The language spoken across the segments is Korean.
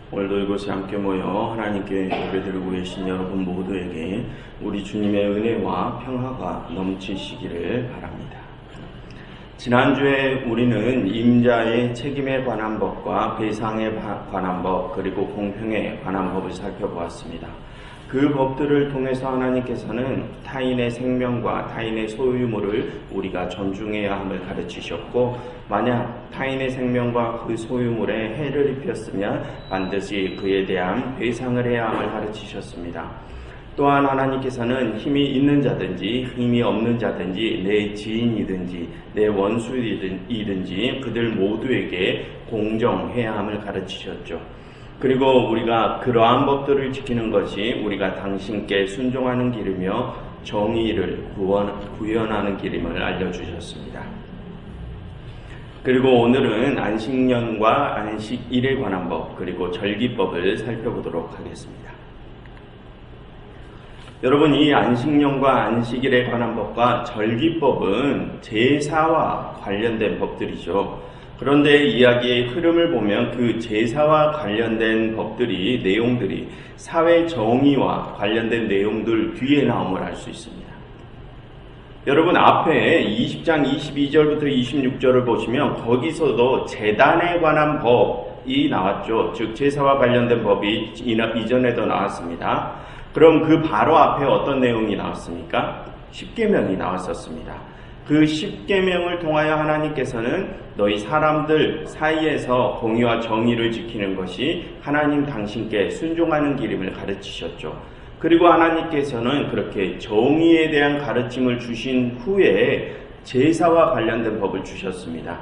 오늘도 이곳에 함께 모여 하나님께 예배드리고 계신 여러분 모두에게 우리 주님의 은혜와 평화가 넘치시기를 바랍니다. 지난주에 우리는 임자의 책임에 관한 법과 배상에 관한 법, 그리고 공평에 관한 법을 살펴보았습니다. 그 법들을 통해서 하나님께서는 타인의 생명과 타인의 소유물을 우리가 존중해야 함을 가르치셨고, 만약 타인의 생명과 그 소유물에 해를 입혔으면 반드시 그에 대한 배상을 해야 함을 가르치셨습니다. 또한 하나님께서는 힘이 있는 자든지 힘이 없는 자든지 내 지인이든지 내 원수이든지 그들 모두에게 공정해야 함을 가르치셨죠. 그리고 우리가 그러한 법들을 지키는 것이 우리가 당신께 순종하는 길이며 정의를 구현하는 길임을 알려주셨습니다. 그리고 오늘은 안식년과 안식일에 관한 법, 그리고 절기법을 살펴보도록 하겠습니다. 여러분, 이 안식년과 안식일에 관한 법과 절기법은 제사와 관련된 법들이죠. 그런데 이야기의 흐름을 보면 그 제사와 관련된 내용들이 사회 정의와 관련된 내용들 뒤에 나옴을 알 수 있습니다. 여러분, 앞에 20장 22절부터 26절을 보시면 거기서도 제단에 관한 법이 나왔죠. 즉 제사와 관련된 법이 이전에도 나왔습니다. 그럼 그 바로 앞에 어떤 내용이 나왔습니까? 십계명이 나왔었습니다. 그 십계명을 통하여 하나님께서는 너희 사람들 사이에서 공의와 정의를 지키는 것이 하나님 당신께 순종하는 길임을 가르치셨죠. 그리고 하나님께서는 그렇게 정의에 대한 가르침을 주신 후에 제사와 관련된 법을 주셨습니다.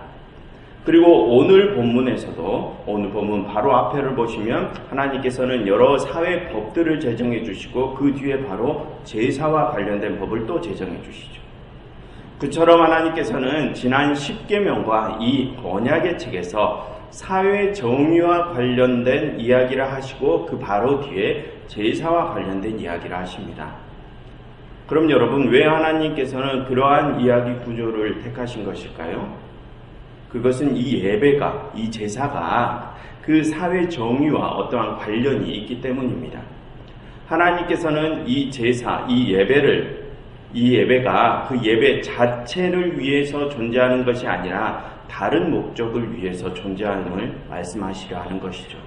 그리고 오늘 본문 바로 앞에를 보시면 하나님께서는 여러 사회 법들을 제정해 주시고 그 뒤에 바로 제사와 관련된 법을 또 제정해 주시죠. 그처럼 하나님께서는 지난 십계명과 이 언약의 책에서 사회 정의와 관련된 이야기를 하시고 그 바로 뒤에 제사와 관련된 이야기를 하십니다. 그럼 여러분, 왜 하나님께서는 그러한 이야기 구조를 택하신 것일까요? 그것은 이 예배가, 이 제사가 그 사회 정의와 어떠한 관련이 있기 때문입니다. 하나님께서는 이 제사, 이 예배가 그 예배 자체를 위해서 존재하는 것이 아니라 다른 목적을 위해서 존재함을 말씀하시려 하는 것이죠.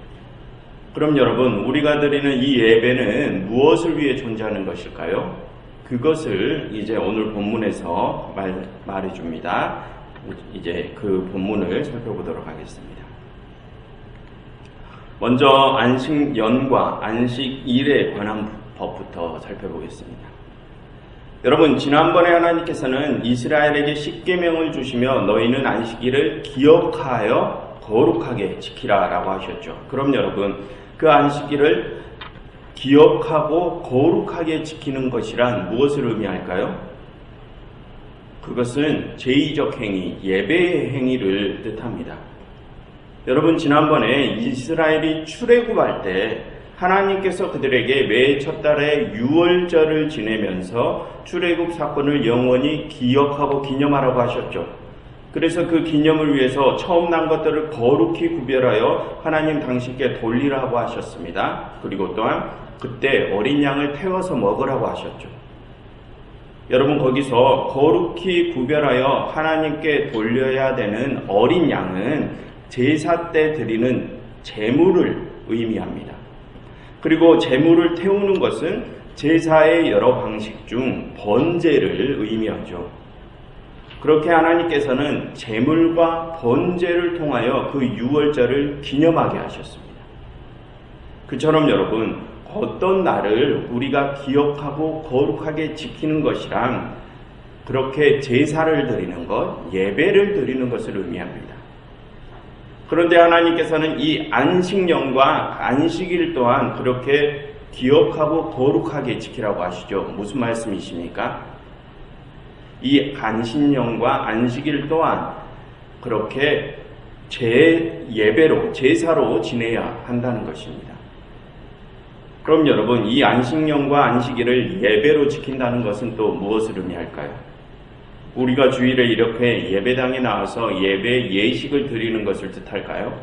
그럼 여러분, 우리가 드리는 이 예배는 무엇을 위해 존재하는 것일까요? 그것을 이제 오늘 본문에서 말해줍니다. 이제 그 본문을 살펴보도록 하겠습니다. 먼저 안식년과 안식일에 관한 법부터 살펴보겠습니다. 여러분, 지난번에 하나님께서는 이스라엘에게 십계명을 주시며 너희는 안식일을 기억하여 거룩하게 지키라 라고 하셨죠. 그럼 여러분, 그 안식일을 기억하고 거룩하게 지키는 것이란 무엇을 의미할까요? 그것은 제의적 행위, 예배의 행위를 뜻합니다. 여러분, 지난번에 이스라엘이 출애굽할 때 하나님께서 그들에게 매 첫 달에 유월절을 지내면서 출애굽 사건을 영원히 기억하고 기념하라고 하셨죠. 그래서 그 기념을 위해서 처음 난 것들을 거룩히 구별하여 하나님 당신께 돌리라고 하셨습니다. 그리고 또한 그때 어린 양을 태워서 먹으라고 하셨죠. 여러분, 거기서 거룩히 구별하여 하나님께 돌려야 되는 어린 양은 제사 때 드리는 제물을 의미합니다. 그리고 제물을 태우는 것은 제사의 여러 방식 중 번제를 의미하죠. 그렇게 하나님께서는 제물과 번제를 통하여 그 유월절을 기념하게 하셨습니다. 그처럼 여러분, 어떤 날을 우리가 기억하고 거룩하게 지키는 것이란 그렇게 제사를 드리는 것, 예배를 드리는 것을 의미합니다. 그런데 하나님께서는 이 안식년과 안식일 또한 그렇게 기억하고 거룩하게 지키라고 하시죠. 무슨 말씀이십니까? 이 안식년과 안식일 또한 그렇게 예배로, 제사로 지내야 한다는 것입니다. 그럼 여러분, 이 안식년과 안식일을 예배로 지킨다는 것은 또 무엇을 의미할까요? 우리가 주일에 이렇게 예배당에 나와서 예배 예식을 드리는 것을 뜻할까요?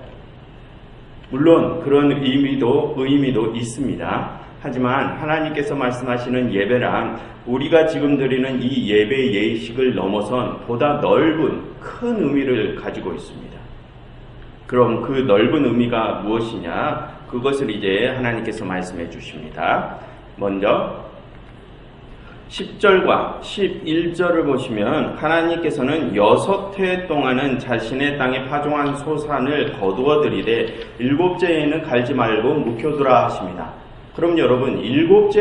물론 그런 의미도 있습니다. 하지만 하나님께서 말씀하시는 예배란 우리가 지금 드리는 이 예배 예식을 넘어선 보다 넓은 큰 의미를 가지고 있습니다. 그럼 그 넓은 의미가 무엇이냐? 그것을 이제 하나님께서 말씀해 주십니다. 먼저 10절과 11절을 보시면 하나님께서는 6해 동안은 자신의 땅에 파종한 소산을 거두어 들이되 7째 해에는 갈지 말고 묵혀두라 하십니다. 그럼 여러분 7째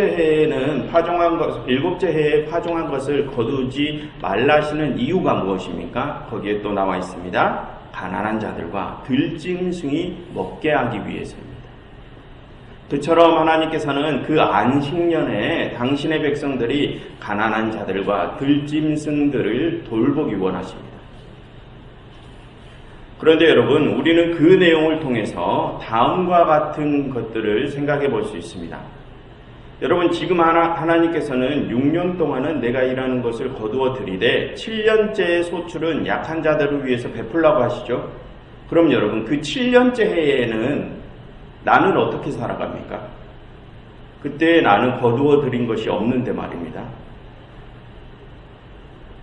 해에 파종한 것을 거두지 말라 하시는 이유가 무엇입니까? 거기에 또 나와 있습니다. 가난한 자들과 들짐승이 먹게 하기 위해서입니다. 그처럼 하나님께서는 그 안식년에 당신의 백성들이 가난한 자들과 들짐승들을 돌보기 원하십니다. 그런데 여러분, 우리는 그 내용을 통해서 다음과 같은 것들을 생각해 볼 수 있습니다. 여러분, 지금 하나님께서는 6년 동안은 내가 일하는 것을 거두어 들이되 7년째의 소출은 약한 자들을 위해서 베풀라고 하시죠. 그럼 여러분, 그 7년째 해에는 나는 어떻게 살아갑니까? 그때 나는 거두어 들인 것이 없는데 말입니다.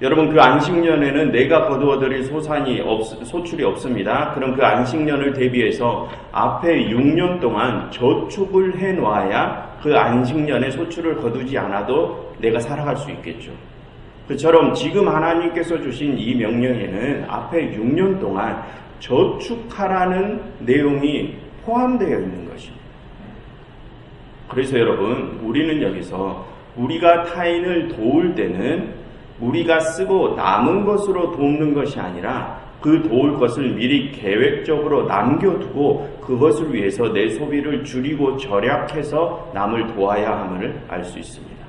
여러분, 그 안식년에는 내가 거두어 들일 소출이 없습니다. 그럼 그 안식년을 대비해서 앞에 6년 동안 저축을 해놔야 그 안식년에 소출을 거두지 않아도 내가 살아갈 수 있겠죠. 그처럼 지금 하나님께서 주신 이 명령에는 앞에 6년 동안 저축하라는 내용이 포함되어 있는 것입니다. 그래서 여러분, 우리는 여기서 우리가 타인을 도울 때는 우리가 쓰고 남은 것으로 돕는 것이 아니라 그 도울 것을 미리 계획적으로 남겨두고 그것을 위해서 내 소비를 줄이고 절약해서 남을 도와야 함을 알 수 있습니다.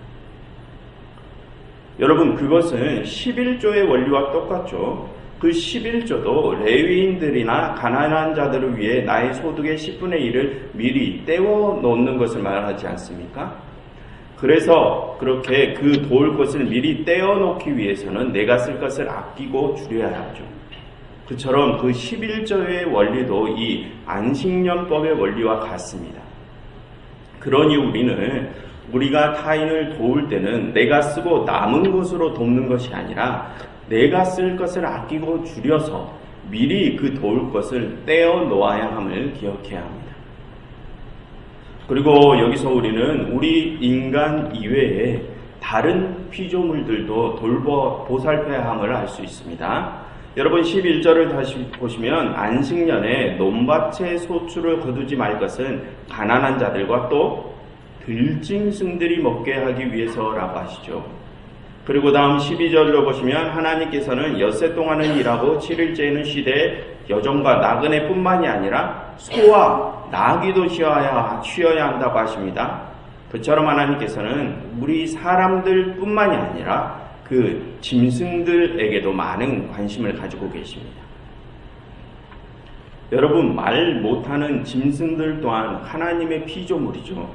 여러분, 그것은 11조의 원리와 똑같죠. 그 11조도 레위인들이나 가난한 자들을 위해 나의 소득의 10분의 1을 미리 떼어 놓는 것을 말하지 않습니까? 그래서 그렇게 그 도울 것을 미리 떼어 놓기 위해서는 내가 쓸 것을 아끼고 줄여야 하죠. 그처럼 그 11조의 원리도 이 안식년법의 원리와 같습니다. 그러니 우리가 타인을 도울 때는 내가 쓰고 남은 것으로 돕는 것이 아니라 내가 쓸 것을 아끼고 줄여서 미리 그 도울 것을 떼어 놓아야 함을 기억해야 합니다. 그리고 여기서 우리는 우리 인간 이외에 다른 피조물들도 보살펴야 함을 알 수 있습니다. 여러분, 11절을 다시 보시면 안식년에 논밭의 소출을 거두지 말 것은 가난한 자들과 또 들짐승들이 먹게 하기 위해서라고 하시죠. 그리고 다음 12절로 보시면 하나님께서는 엿새 동안은 일하고 7일째에는 쉬되 여종과 나그네 뿐만이 아니라 소와 나귀도 쉬어야 한다고 하십니다. 그처럼 하나님께서는 우리 사람들 뿐만이 아니라 그 짐승들에게도 많은 관심을 가지고 계십니다. 여러분, 말 못하는 짐승들 또한 하나님의 피조물이죠.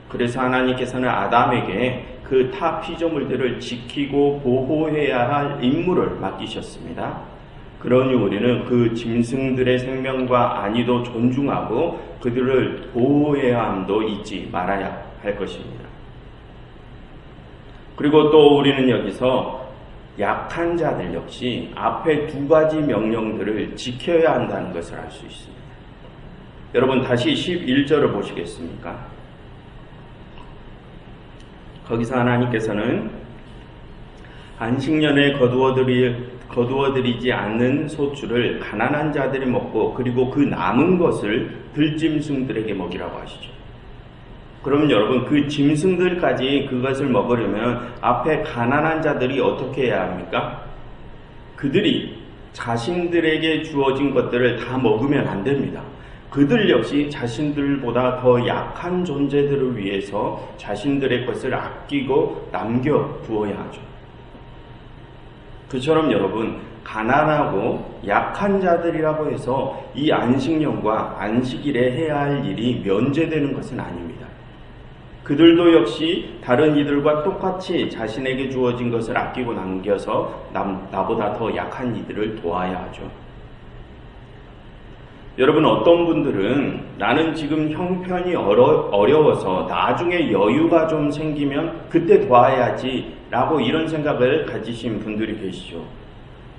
그래서 하나님께서는 아담에게 그 타 피조물들을 지키고 보호해야 할 임무를 맡기셨습니다. 그러니 우리는 그 짐승들의 생명과 안위도 존중하고 그들을 보호해야 함도 잊지 말아야 할 것입니다. 그리고 또 우리는 여기서 약한 자들 역시 앞에 두 가지 명령들을 지켜야 한다는 것을 알 수 있습니다. 여러분, 다시 11절을 보시겠습니까? 거기서 하나님께서는 안식년에 거두어들이지 않는 소출을 가난한 자들이 먹고 그리고 그 남은 것을 들짐승들에게 먹이라고 하시죠. 그럼 여러분, 그 짐승들까지 그것을 먹으려면 앞에 가난한 자들이 어떻게 해야 합니까? 그들이 자신들에게 주어진 것들을 다 먹으면 안 됩니다. 그들 역시 자신들보다 더 약한 존재들을 위해서 자신들의 것을 아끼고 남겨두어야 하죠. 그처럼 여러분, 가난하고 약한 자들이라고 해서 이 안식년과 안식일에 해야 할 일이 면제되는 것은 아닙니다. 그들도 역시 다른 이들과 똑같이 자신에게 주어진 것을 아끼고 남겨서 나보다 더 약한 이들을 도와야 하죠. 여러분, 어떤 분들은 나는 지금 형편이 어려워서 나중에 여유가 좀 생기면 그때 도와야지 라고 이런 생각을 가지신 분들이 계시죠.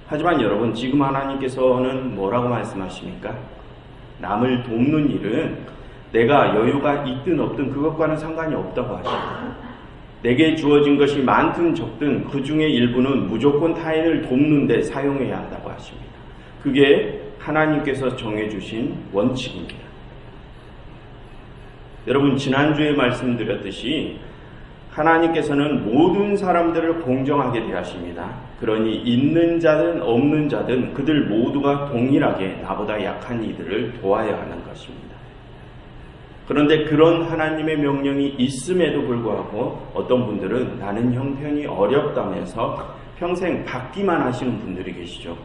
하지만 여러분, 지금 하나님께서는 뭐라고 말씀하십니까? 남을 돕는 일은 내가 여유가 있든 없든 그것과는 상관이 없다고 하십니다. 내게 주어진 것이 많든 적든 그 중에 일부는 무조건 타인을 돕는 데 사용해야 한다고 하십니다. 그게 하나님께서 정해주신 원칙입니다. 여러분, 지난주에 말씀드렸듯이 하나님께서는 모든 사람들을 공정하게 대하십니다. 그러니 있는 자든 없는 자든 그들 모두가 동일하게 나보다 약한 이들을 도와야 하는 것입니다. 그런데 그런 하나님의 명령이 있음에도 불구하고 어떤 분들은 나는 형편이 어렵다면서 평생 받기만 하시는 분들이 계시죠.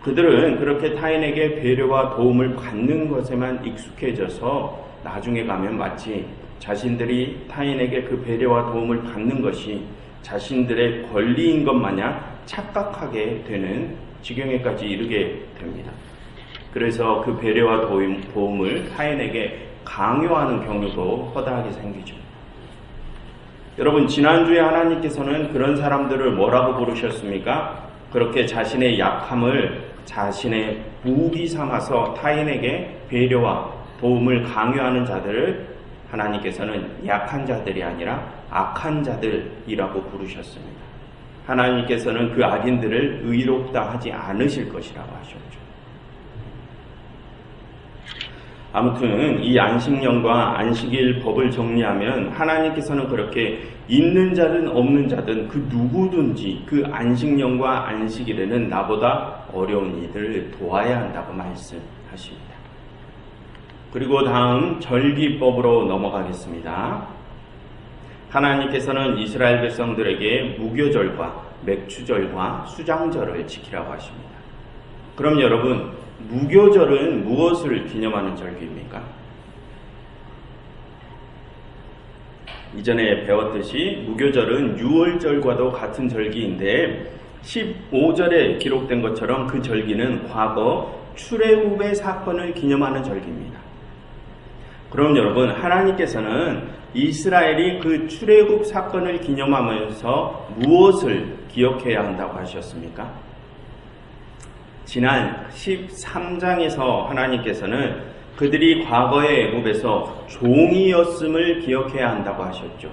그들은 그렇게 타인에게 배려와 도움을 받는 것에만 익숙해져서 나중에 가면 마치 자신들이 타인에게 그 배려와 도움을 받는 것이 자신들의 권리인 것 마냥 착각하게 되는 지경에까지 이르게 됩니다. 그래서 그 배려와 도움을 타인에게 강요하는 경우도 허다하게 생기죠. 여러분, 지난주에 하나님께서는 그런 사람들을 뭐라고 부르셨습니까? 그렇게 자신의 약함을 자신의 무기 삼아서 타인에게 배려와 도움을 강요하는 자들을 하나님께서는 약한 자들이 아니라 악한 자들이라고 부르셨습니다. 하나님께서는 그 악인들을 의롭다 하지 않으실 것이라고 하셨죠. 아무튼 이 안식년과 안식일 법을 정리하면 하나님께서는 그렇게 있는 자든 없는 자든 그 누구든지 그 안식년과 안식일에는 나보다 어려운 이들을 도와야 한다고 말씀하십니다. 그리고 다음 절기법으로 넘어가겠습니다. 하나님께서는 이스라엘 백성들에게 무교절과 맥추절과 수장절을 지키라고 하십니다. 그럼 여러분, 무교절은 무엇을 기념하는 절기입니까? 이전에 배웠듯이 무교절은 유월절과도 같은 절기인데 15절에 기록된 것처럼 그 절기는 과거 출애굽의 사건을 기념하는 절기입니다. 그럼 여러분, 하나님께서는 이스라엘이 그 출애굽 사건을 기념하면서 무엇을 기억해야 한다고 하셨습니까? 지난 13장에서 하나님께서는 그들이 과거의 애굽에서 종이었음을 기억해야 한다고 하셨죠.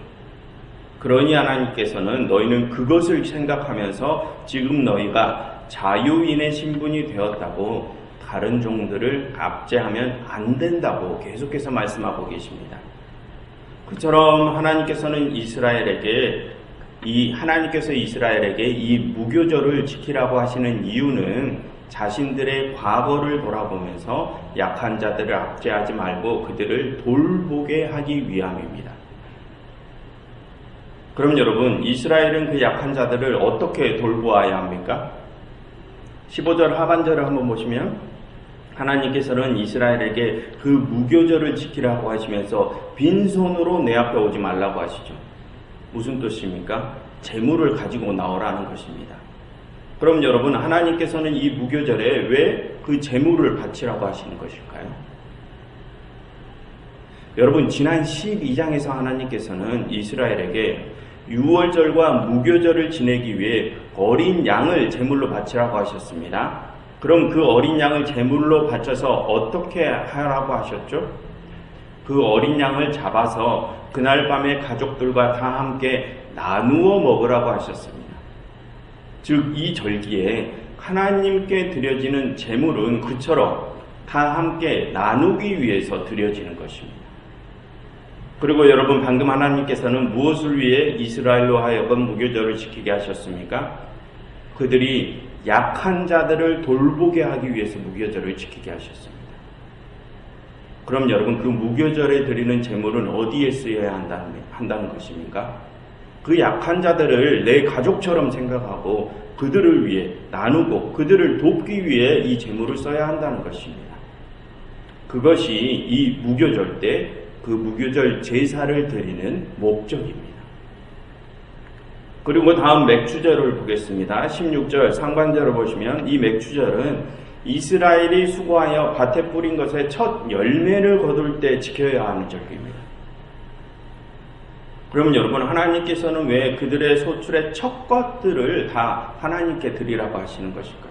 그러니 하나님께서는 너희는 그것을 생각하면서 지금 너희가 자유인의 신분이 되었다고 다른 종들을 압제하면 안 된다고 계속해서 말씀하고 계십니다. 그처럼 하나님께서는 하나님께서 이스라엘에게 이 무교절을 지키라고 하시는 이유는 자신들의 과거를 돌아보면서 약한 자들을 압제하지 말고 그들을 돌보게 하기 위함입니다. 그럼 여러분, 이스라엘은 그 약한 자들을 어떻게 돌보아야 합니까? 15절 하반절을 한번 보시면 하나님께서는 이스라엘에게 그 무교절을 지키라고 하시면서 빈손으로 내 앞에 오지 말라고 하시죠. 무슨 뜻입니까? 재물을 가지고 나오라는 것입니다. 그럼 여러분, 하나님께서는 이 무교절에 왜 그 재물을 바치라고 하시는 것일까요? 여러분, 지난 12장에서 하나님께서는 이스라엘에게 유월절과 무교절을 지내기 위해 어린 양을 제물로 바치라고 하셨습니다. 그럼 그 어린 양을 제물로 바쳐서 어떻게 하라고 하셨죠? 그 어린 양을 잡아서 그날 밤에 가족들과 다 함께 나누어 먹으라고 하셨습니다. 즉, 이 절기에 하나님께 드려지는 제물은 그처럼 다 함께 나누기 위해서 드려지는 것입니다. 그리고 여러분, 방금 하나님께서는 무엇을 위해 이스라엘로 하여금 무교절을 지키게 하셨습니까? 그들이 약한 자들을 돌보게 하기 위해서 무교절을 지키게 하셨습니다. 그럼 여러분, 그 무교절에 드리는 제물은 어디에 쓰여야 한다는 것입니까? 그 약한 자들을 내 가족처럼 생각하고 그들을 위해 나누고 그들을 돕기 위해 이 제물을 써야 한다는 것입니다. 그것이 이 무교절 때 그 무교절 제사를 드리는 목적입니다. 그리고 다음 맥추절을 보겠습니다. 16절 상반절을 보시면 이 맥추절은 이스라엘이 수고하여 밭에 뿌린 것의 첫 열매를 거둘 때 지켜야 하는 절기입니다. 그럼 여러분, 하나님께서는 왜 그들의 소출의 첫 것들을 다 하나님께 드리라고 하시는 것일까요?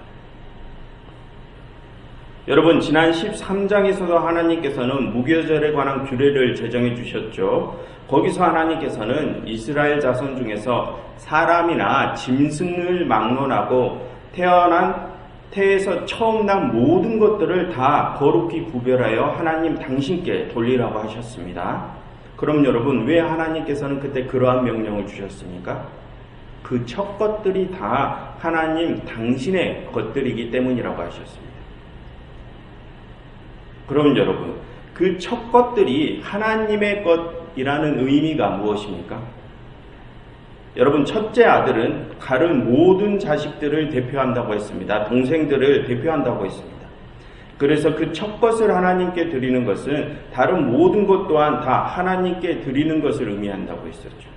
여러분, 지난 13장에서도 하나님께서는 무교절에 관한 규례를 제정해 주셨죠. 거기서 하나님께서는 이스라엘 자손 중에서 사람이나 짐승을 막론하고 태에서 처음 난 모든 것들을 다 거룩히 구별하여 하나님 당신께 돌리라고 하셨습니다. 그럼 여러분, 왜 하나님께서는 그때 그러한 명령을 주셨습니까? 그 첫 것들이 다 하나님 당신의 것들이기 때문이라고 하셨습니다. 그럼 여러분, 그 첫 것들이 하나님의 것이라는 의미가 무엇입니까? 여러분, 첫째 아들은 다른 모든 자식들을 대표한다고 했습니다. 동생들을 대표한다고 했습니다. 그래서 그 첫 것을 하나님께 드리는 것은 다른 모든 것 또한 다 하나님께 드리는 것을 의미한다고 했었죠.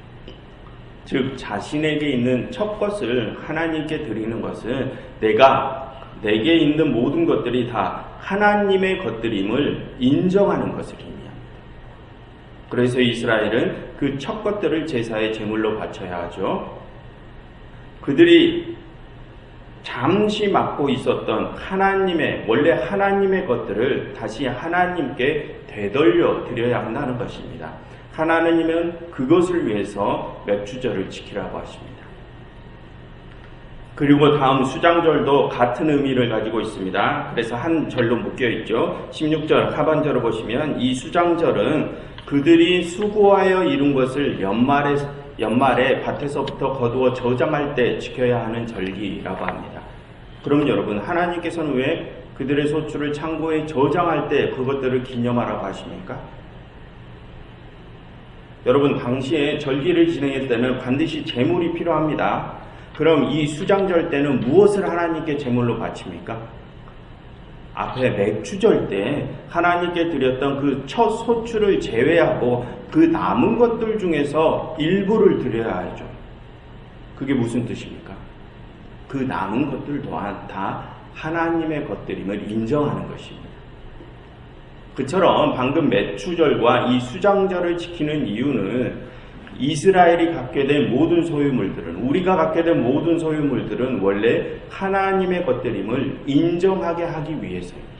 즉, 자신에게 있는 첫 것을 하나님께 드리는 것은 내게 있는 모든 것들이 다 하나님의 것들임을 인정하는 것을 의미합니다. 그래서 이스라엘은 그 첫 것들을 제사의 제물로 바쳐야 하죠. 그들이 잠시 맡고 있었던 원래 하나님의 것들을 다시 하나님께 되돌려 드려야 한다는 것입니다. 하나님은 그것을 위해서 몇 주절을 지키라고 하십니다. 그리고 다음 수장절도 같은 의미를 가지고 있습니다. 그래서 한 절로 묶여 있죠. 16절 하반절을 보시면 이 수장절은 그들이 수고하여 이룬 것을 연말에 밭에서부터 거두어 저장할 때 지켜야 하는 절기라고 합니다. 그럼 여러분, 하나님께서는 왜 그들의 소출을 창고에 저장할 때 그것들을 기념하라고 하십니까? 여러분, 당시에 절기를 지내실 때는 반드시 제물이 필요합니다. 그럼 이 수장절 때는 무엇을 하나님께 제물로 바칩니까? 앞에 맥주절 때 하나님께 드렸던 그 첫 소출을 제외하고 그 남은 것들 중에서 일부를 드려야 하죠. 그게 무슨 뜻입니까? 그 남은 것들 또한 다 하나님의 것들임을 인정하는 것입니다. 그처럼 방금 맥주절과 이 수장절을 지키는 이유는 이스라엘이 갖게 된 모든 소유물들은, 우리가 갖게 된 모든 소유물들은 원래 하나님의 것들임을 인정하게 하기 위해서입니다.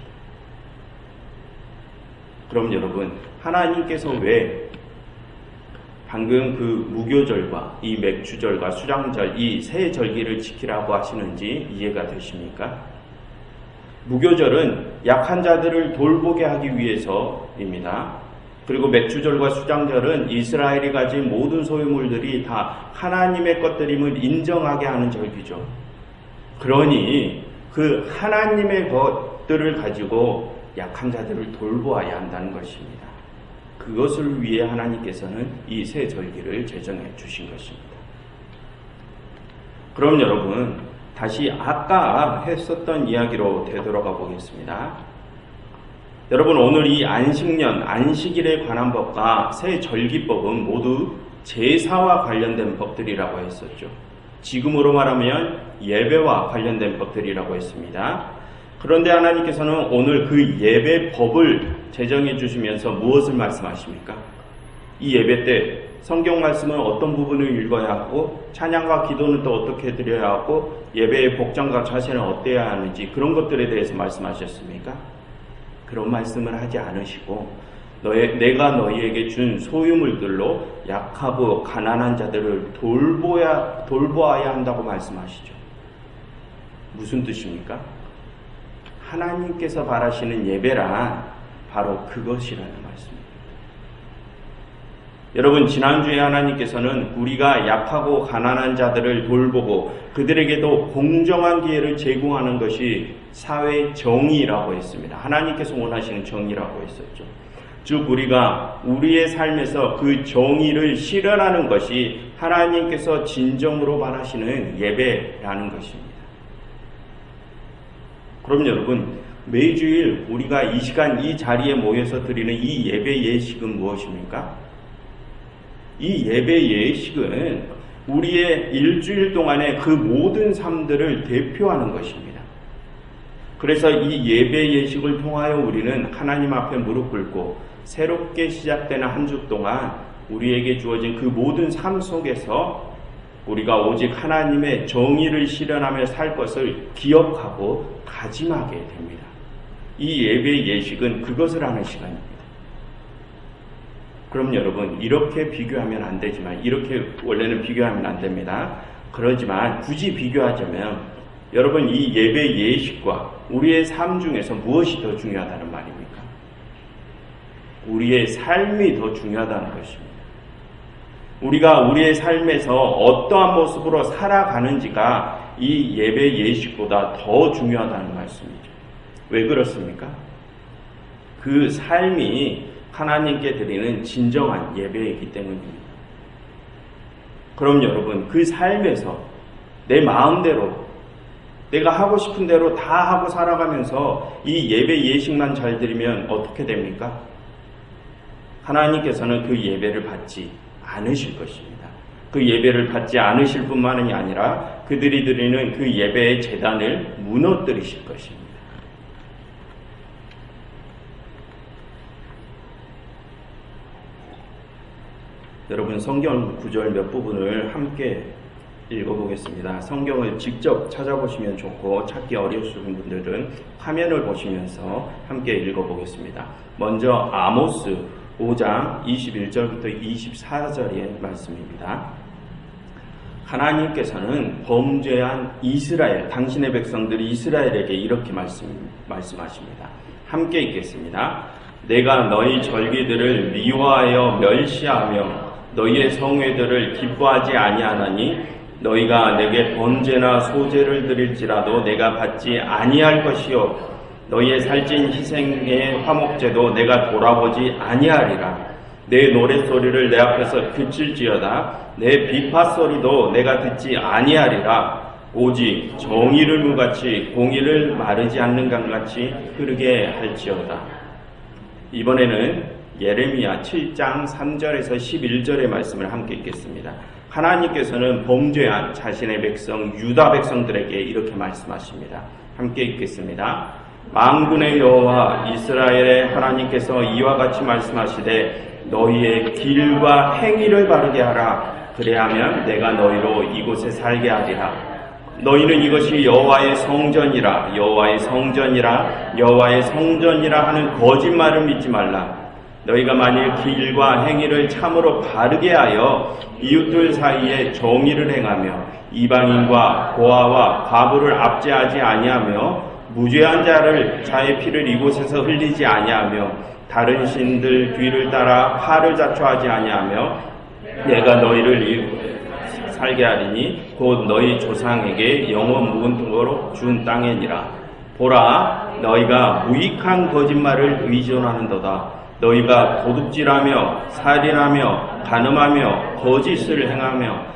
그럼 여러분, 하나님께서 왜 방금 그 무교절과 이 맥주절과 수장절, 이 세 절기를 지키라고 하시는지 이해가 되십니까? 무교절은 약한 자들을 돌보게 하기 위해서입니다. 그리고 맥주절과 수장절은 이스라엘이 가진 모든 소유물들이 다 하나님의 것들임을 인정하게 하는 절기죠. 그러니 그 하나님의 것들을 가지고 약한 자들을 돌보아야 한다는 것입니다. 그것을 위해 하나님께서는 이 세 절기를 제정해 주신 것입니다. 그럼 여러분, 다시 아까 했었던 이야기로 되돌아가 보겠습니다. 여러분, 오늘 이 안식년, 안식일에 관한 법과 새 절기법은 모두 제사와 관련된 법들이라고 했었죠. 지금으로 말하면 예배와 관련된 법들이라고 했습니다. 그런데 하나님께서는 오늘 그 예배법을 제정해 주시면서 무엇을 말씀하십니까? 이 예배 때 성경 말씀은 어떤 부분을 읽어야 하고, 찬양과 기도는 또 어떻게 드려야 하고, 예배의 복장과 자세는 어때야 하는지, 그런 것들에 대해서 말씀하셨습니까? 그런 말씀을 하지 않으시고 내가 너희에게 준 소유물들로 약하고 가난한 자들을 돌보아야 한다고 말씀하시죠. 무슨 뜻입니까? 하나님께서 바라시는 예배란 바로 그것이라는 말씀입니다. 여러분, 지난주에 하나님께서는 우리가 약하고 가난한 자들을 돌보고 그들에게도 공정한 기회를 제공하는 것이 사회 정의라고 했습니다. 하나님께서 원하시는 정의라고 했었죠. 즉, 우리가 우리의 삶에서 그 정의를 실현하는 것이 하나님께서 진정으로 바라시는 예배라는 것입니다. 그럼 여러분, 매주일 우리가 이 시간 이 자리에 모여서 드리는 이 예배 예식은 무엇입니까? 이 예배 예식은 우리의 일주일 동안의 그 모든 삶들을 대표하는 것입니다. 그래서 이 예배 예식을 통하여 우리는 하나님 앞에 무릎 꿇고 새롭게 시작되는 한 주 동안 우리에게 주어진 그 모든 삶 속에서 우리가 오직 하나님의 정의를 실현하며 살 것을 기억하고 다짐하게 됩니다. 이 예배 예식은 그것을 하는 시간입니다. 그럼 여러분, 이렇게 비교하면 안 되지만, 이렇게 원래는 비교하면 안 됩니다. 그러지만 굳이 비교하자면 여러분, 이 예배 예식과 우리의 삶 중에서 무엇이 더 중요하다는 말입니까? 우리의 삶이 더 중요하다는 것입니다. 우리가 우리의 삶에서 어떠한 모습으로 살아가는지가 이 예배 예식보다 더 중요하다는 말씀이죠. 왜 그렇습니까? 그 삶이 하나님께 드리는 진정한 예배이기 때문입니다. 그럼 여러분, 그 삶에서 내 마음대로 내가 하고 싶은 대로 다 하고 살아가면서 이 예배 예식만 잘 드리면 어떻게 됩니까? 하나님께서는 그 예배를 받지 않으실 것입니다. 그 예배를 받지 않으실 뿐만이 아니라 그들이 드리는 그 예배의 제단을 무너뜨리실 것입니다. 여러분, 성경 구절 몇 부분을 함께 읽어보겠습니다. 성경을 직접 찾아보시면 좋고 찾기 어려우신 분들은 화면을 보시면서 함께 읽어보겠습니다. 먼저 아모스 5장 21절부터 24절의 말씀입니다. 하나님께서는 범죄한 이스라엘, 당신의 백성들이 이스라엘에게 이렇게 말씀하십니다. 함께 읽겠습니다. 내가 너희 절기들을 미워하여 멸시하며 너희의 성회들을 기뻐하지 아니하나니 너희가 내게 번제나 소제를 드릴지라도 내가 받지 아니할 것이요 너희의 살찐 희생의 화목제도 내가 돌아보지 아니하리라. 내 노랫소리를 내 앞에서 그칠지어다 내 비파소리도 내가 듣지 아니하리라. 오직 정의를 무같이 공의를 마르지 않는 강같이 흐르게 할지어다. 이번에는 예레미야 7장 3절에서 11절의 말씀을 함께 읽겠습니다. 하나님께서는 범죄한 자신의 백성 유다 백성들에게 이렇게 말씀하십니다. 함께 읽겠습니다. 만군의 여호와 이스라엘의 하나님께서 이와 같이 말씀하시되 너희의 길과 행위를 바르게 하라. 그래야면 내가 너희로 이곳에 살게 하리라. 너희는 이것이 여호와의 성전이라 여호와의 성전이라 여호와의 성전이라 하는 거짓말을 믿지 말라. 너희가 만일 길과 행위를 참으로 바르게 하여 이웃들 사이에 정의를 행하며 이방인과 고아와 과부를 압제하지 아니하며 무죄한 자의 피를 이곳에서 흘리지 아니하며 다른 신들 뒤를 따라 화를 자초하지 아니하며 내가 너희를 살게 하리니 곧 너희 조상에게 영원 무궁토록 준 땅이니라. 보라, 너희가 무익한 거짓말을 의존하는도다. 너희가 도둑질하며 살인하며 간음하며 거짓을 행하며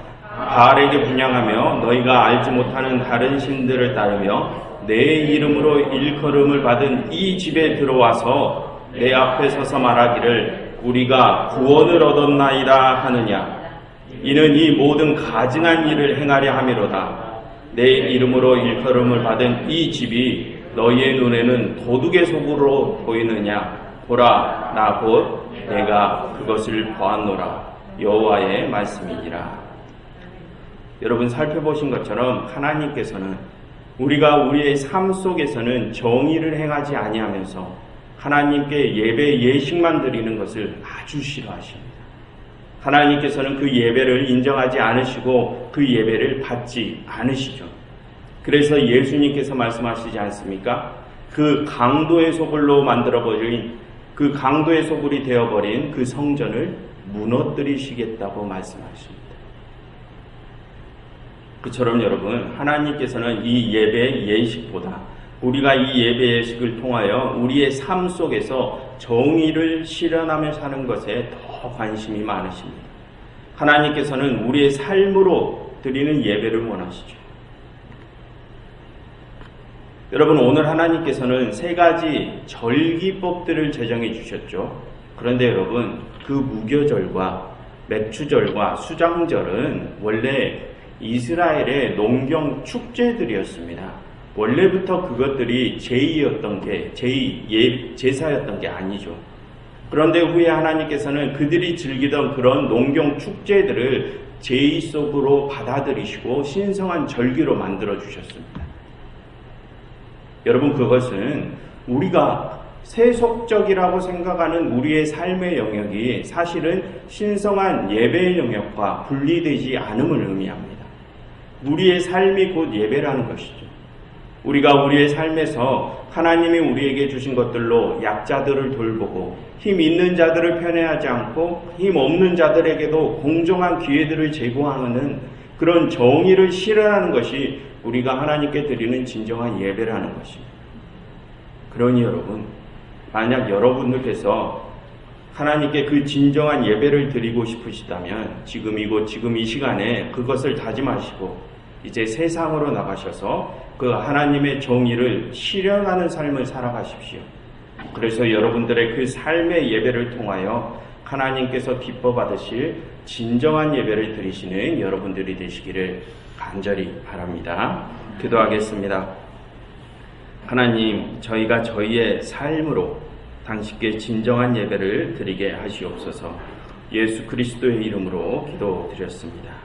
바알에게 분향하며 너희가 알지 못하는 다른 신들을 따르며 내 이름으로 일컬음을 받은 이 집에 들어와서 내 앞에 서서 말하기를 우리가 구원을 얻었나이다 하느냐. 이는 이 모든 가증한 일을 행하려 함이로다. 내 이름으로 일컬음을 받은 이 집이 너희의 눈에는 도둑의 속으로 보이느냐. 보라, 나 곧 내가 그것을 보았노라. 여호와의 말씀이니라. 여러분, 살펴보신 것처럼 하나님께서는 우리가 우리의 삶 속에서는 정의를 행하지 아니하면서 하나님께 예배 예식만 드리는 것을 아주 싫어하십니다. 하나님께서는 그 예배를 인정하지 않으시고 그 예배를 받지 않으시죠. 그래서 예수님께서 말씀하시지 않습니까? 그 강도의 소굴로 만들어버린 그 강도의 소굴이 되어버린 그 성전을 무너뜨리시겠다고 말씀하십니다. 그처럼 여러분, 하나님께서는 이 예배 예식보다 우리가 이 예배 예식을 통하여 우리의 삶 속에서 정의를 실현하며 사는 것에 더 관심이 많으십니다. 하나님께서는 우리의 삶으로 드리는 예배를 원하시죠. 여러분, 오늘 하나님께서는 3가지 절기법들을 제정해 주셨죠. 그런데 여러분, 그 무교절과 맥추절과 수장절은 원래 이스라엘의 농경 축제들이었습니다. 원래부터 그것들이 제사였던 게 아니죠. 그런데 후에 하나님께서는 그들이 즐기던 그런 농경 축제들을 제의 속으로 받아들이시고 신성한 절기로 만들어 주셨습니다. 여러분, 그것은 우리가 세속적이라고 생각하는 우리의 삶의 영역이 사실은 신성한 예배의 영역과 분리되지 않음을 의미합니다. 우리의 삶이 곧 예배라는 것이죠. 우리가 우리의 삶에서 하나님이 우리에게 주신 것들로 약자들을 돌보고 힘 있는 자들을 편애하지 않고 힘 없는 자들에게도 공정한 기회들을 제공하는 그런 정의를 실현하는 것이 우리가 하나님께 드리는 진정한 예배라는 것입니다. 그러니 여러분, 만약 여러분들께서 하나님께 그 진정한 예배를 드리고 싶으시다면 지금 이 시간에 그것을 다짐하시고 이제 세상으로 나가셔서 그 하나님의 정의를 실현하는 삶을 살아가십시오. 그래서 여러분들의 그 삶의 예배를 통하여 하나님께서 기뻐 받으실 진정한 예배를 드리시는 여러분들이 되시기를 간절히 바랍니다. 기도하겠습니다. 하나님, 저희가 저희의 삶으로 당신께 진정한 예배를 드리게 하시옵소서. 예수 그리스도의 이름으로 기도드렸습니다.